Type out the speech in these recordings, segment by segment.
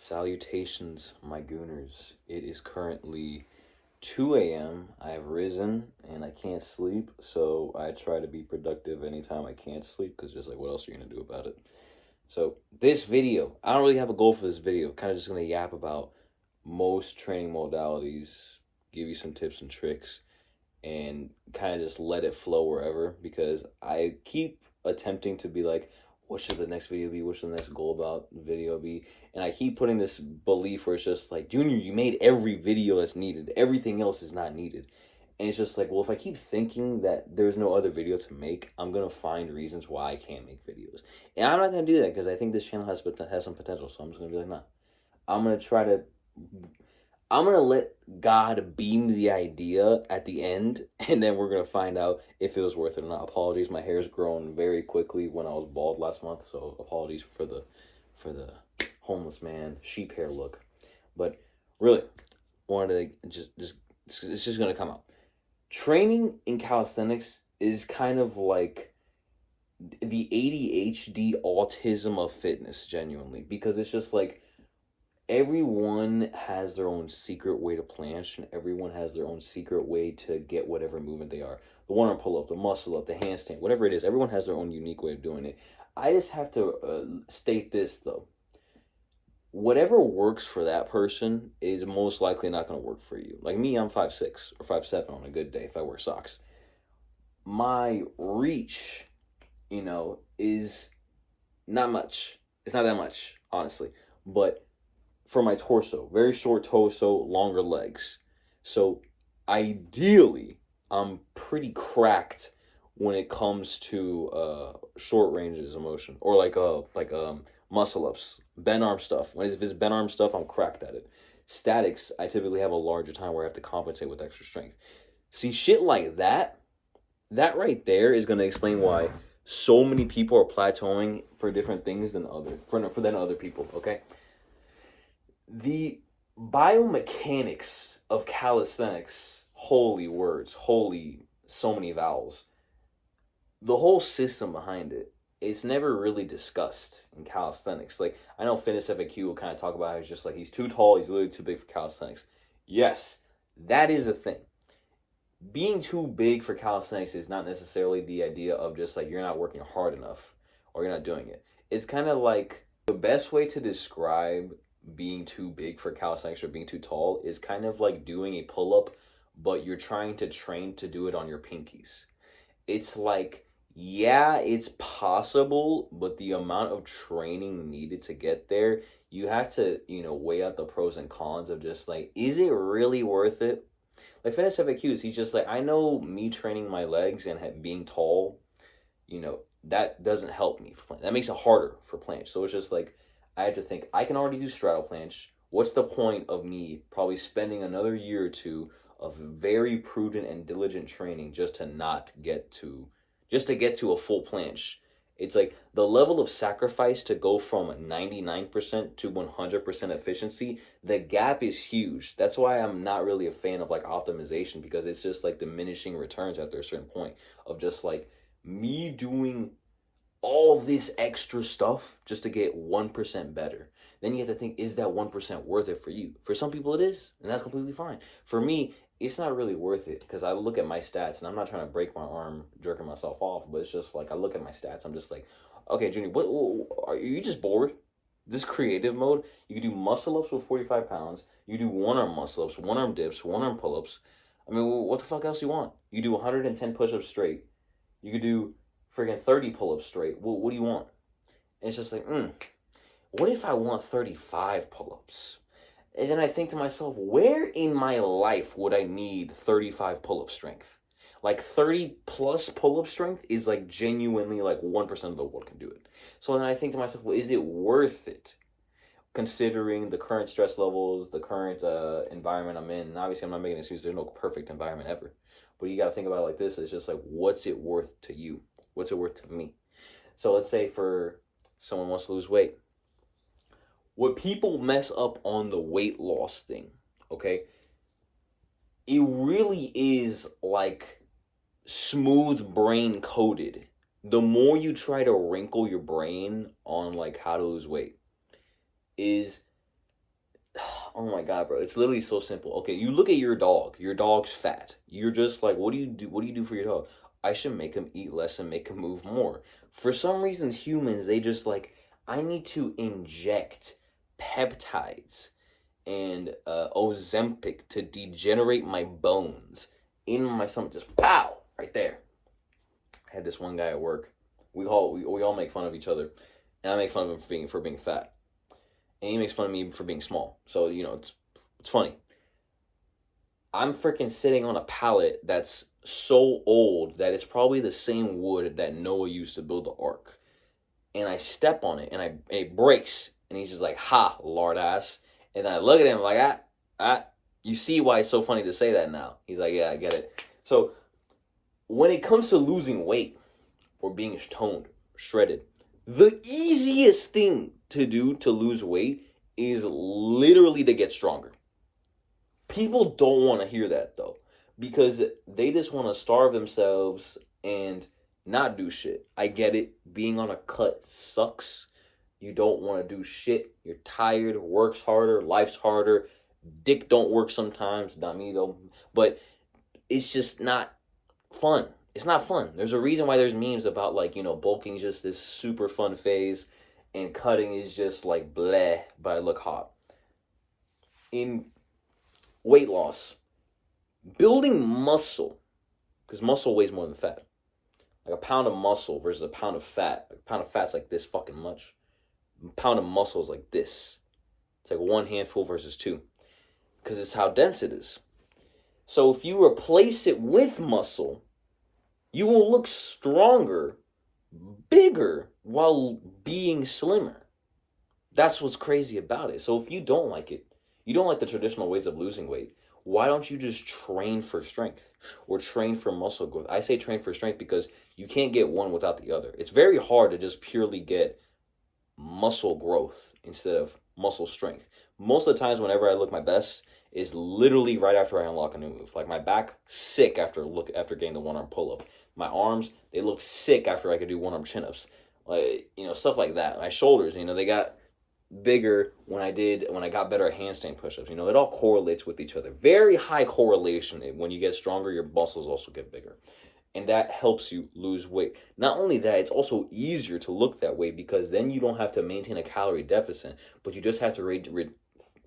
Salutations, my gooners. It is currently 2 a.m. I have risen and I can't sleep, so I try to be productive anytime I can't sleep because just like, what else are you going to do about it? So, this video, I don't really have a goal for this video. Kind of just going to yap about most training modalities, give you some tips and tricks, and kind of just let it flow wherever because I keep attempting to be like, what should the next video be? What should the next goal about video be? And I keep putting this belief where it's just like, Junior, you made every video that's needed. Everything else is not needed. And it's just like, well, if I keep thinking that there's no other video to make, I'm going to find reasons why I can't make videos. And I'm not going to do that because I think this channel has some potential. So I'm just going to be like, nah. I'm going to let God beam the idea at the end, and then we're going to find out if it was worth it or not. Apologies, my hair's grown very quickly when I was bald last month, so apologies for the homeless man sheep hair look. But really, wanted to it's just going to come out. Training in calisthenics is kind of like the ADHD autism of fitness, genuinely, because it's just like, everyone has their own secret way to planche, and everyone has their own secret way to get whatever movement they are. The one-arm pull-up, the muscle-up, the handstand, whatever it is, everyone has their own unique way of doing it. I just have to state this, though. Whatever works for that person is most likely not going to work for you. Like me, I'm 5'6" or 5'7" on a good day if I wear socks. My reach, is not much. It's not that much, honestly. But for my torso, very short torso, longer legs. So ideally, I'm pretty cracked when it comes to short ranges of motion, or like muscle ups, bent arm stuff. If it's bent arm stuff, I'm cracked at it. Statics, I typically have a larger time where I have to compensate with extra strength. See, shit like that right there is going to explain why so many people are plateauing for different things than other people, okay? The biomechanics of calisthenics, holy words, holy so many vowels, the whole system behind it, it's never really discussed in calisthenics. Like, I know Fitness FAQ will kind of talk about how he's just like, he's too tall, he's literally too big for calisthenics. Yes, that is a thing. Being too big for calisthenics is not necessarily the idea of just like, you're not working hard enough or you're not doing it. It's kind of like, the best way to describe being too big for calisthenics or being too tall is kind of like doing a pull-up, but you're trying to train to do it on your pinkies. It's like, yeah, it's possible, but the amount of training needed to get there, you have to, weigh out the pros and cons of just like, is it really worth it? Like Fitness FAQs, he's just like, I know me training my legs and being tall, that doesn't help me for planche. That makes it harder for planche. So it's just like, I have to think, I can already do straddle planche. What's the point of me probably spending another year or two of very prudent and diligent training just to get to a full planche? It's like the level of sacrifice to go from 99% to 100% efficiency, the gap is huge. That's why I'm not really a fan of like optimization, because it's just like diminishing returns after a certain point of just like me doing all this extra stuff just to get 1% better. Then you have to think, is that 1% worth it for you? For some people it is, and that's completely fine. For me, it's not really worth it because I look at my stats, and I'm not trying to break my arm jerking myself off, but it's just like I look at my stats, I'm just like, okay, Junior, what are you just bored? This creative mode, you can do muscle ups with 45 pounds, you do one arm muscle ups, one arm dips, one arm pull ups. I mean, what the fuck else you want? You do 110 push ups straight. You could do friggin' 30 pull-ups straight. What do you want? And it's just like, what if I want 35 pull-ups? And then I think to myself, where in my life would I need 35 pull-up strength? Like 30 plus pull-up strength is like genuinely like 1% of the world can do it. So then I think to myself, well, is it worth it? Considering the current stress levels, the current environment I'm in. And obviously I'm not making an excuse, there's no perfect environment ever. But you got to think about it like this. It's just like, what's it worth to you? What's it worth to me? So let's say for someone wants to lose weight. What people mess up on the weight loss thing, okay? It really is like smooth brain coded. The more you try to wrinkle your brain on like how to lose weight, is Oh my god, bro. It's literally so simple. Okay, you look at your dog. Your dog's fat. You're just like, what do you do? What do you do for your dog? I should make him eat less and make him move more. For some reason, humans, they just like, I need to inject peptides and Ozempic to degenerate my bones in my stomach. Just pow! Right there. I had this one guy at work. We all make fun of each other. And I make fun of him for being fat. And he makes fun of me for being small. So, it's funny. I'm freaking sitting on a pallet that's so old that it's probably the same wood that Noah used to build the ark. And I step on it and it breaks. And he's just like, ha, lard ass. And then I look at him like, you see why it's so funny to say that now. He's like, yeah, I get it. So when it comes to losing weight or being toned, shredded, the easiest thing to do to lose weight is literally to get stronger. People don't want to hear that though, because they just want to starve themselves and not do shit. I get it. Being on a cut sucks. You don't want to do shit. You're tired. Work's harder. Life's harder. Dick don't work sometimes. Not me though. But it's just not fun. It's not fun. There's a reason why there's memes about like, bulking is just this super fun phase and cutting is just like bleh, but I look hot. In weight loss, building muscle, because muscle weighs more than fat. Like a pound of muscle versus a pound of fat. A pound of fat's like this fucking much. A pound of muscle is like this. It's like one handful versus two. Because it's how dense it is. So if you replace it with muscle, you will look stronger, bigger, while being slimmer. That's what's crazy about it. So if you don't like it, you don't like the traditional ways of losing weight, why don't you just train for strength or train for muscle growth? I say train for strength because you can't get one without the other. It's very hard to just purely get muscle growth instead of muscle strength. Most of the times whenever I look my best is literally right after I unlock a new move. Like my back, sick after getting the one-arm pull-up. My arms, they look sick after I could do one-arm chin-ups. Like, stuff like that. My shoulders, they got bigger when I got better at handstand push-ups. It all correlates with each other. Very high correlation. When you get stronger, your muscles also get bigger. And that helps you lose weight. Not only that, it's also easier to look that way because then you don't have to maintain a calorie deficit, but you just have to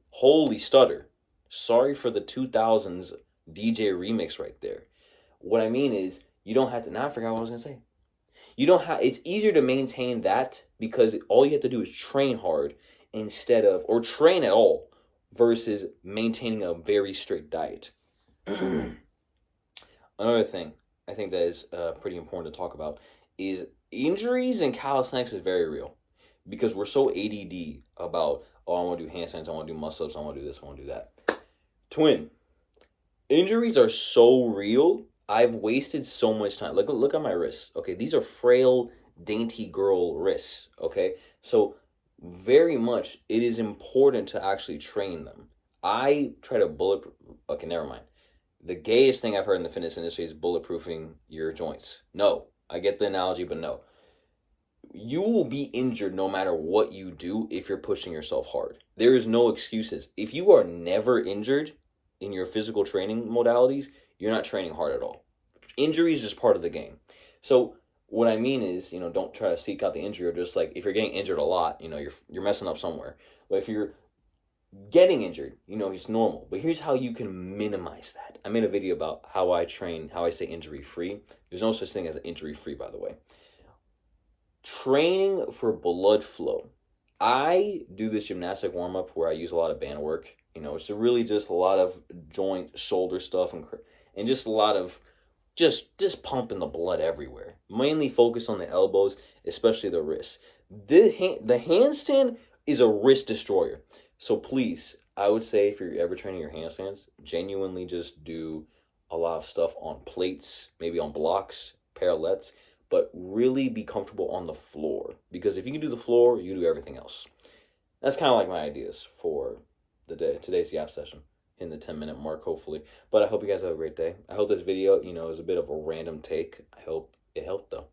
holy stutter. Sorry for the 2000s DJ remix right there. What I mean is, you don't have to, now I forgot what I was going to say. It's easier to maintain that because all you have to do is train hard or train at all versus maintaining a very strict diet. Another thing I think that is pretty important to talk about is injuries in calisthenics is very real because we're so ADD about, I want to do handstands, I want to do muscle-ups, I want to do this, I want to do that. Twin, injuries are so real. I've wasted so much time. Look at my wrists. Okay, these are frail, dainty girl wrists. Okay, so very much it is important to actually train them. I try to bulletproof. Okay, never mind. The gayest thing I've heard in the fitness industry is bulletproofing your joints. No, I get the analogy, but no. You will be injured no matter what you do if you're pushing yourself hard. There is no excuses. If you are never injured in your physical training modalities, you're not training hard at all. Injury is just part of the game. So what I mean is, don't try to seek out the injury or just like, if you're getting injured a lot, you're messing up somewhere. But if you're getting injured, it's normal. But here's how you can minimize that. I made a video about how I train, how I say injury-free. There's no such thing as injury-free, by the way. Training for blood flow. I do this gymnastic warm-up where I use a lot of band work. It's really just a lot of joint, shoulder stuff and just a lot of just pumping the blood everywhere. Mainly focus on the elbows, especially the wrists. The handstand is a wrist destroyer. So please, I would say if you're ever training your handstands, genuinely just do a lot of stuff on plates, maybe on blocks, parallettes, but really be comfortable on the floor. Because if you can do the floor, you do everything else. That's kind of like my ideas for the day. Today's Yap session in the 10-minute mark, hopefully. But I hope you guys have a great day. I hope this video, is a bit of a random take. I hope it helped, though.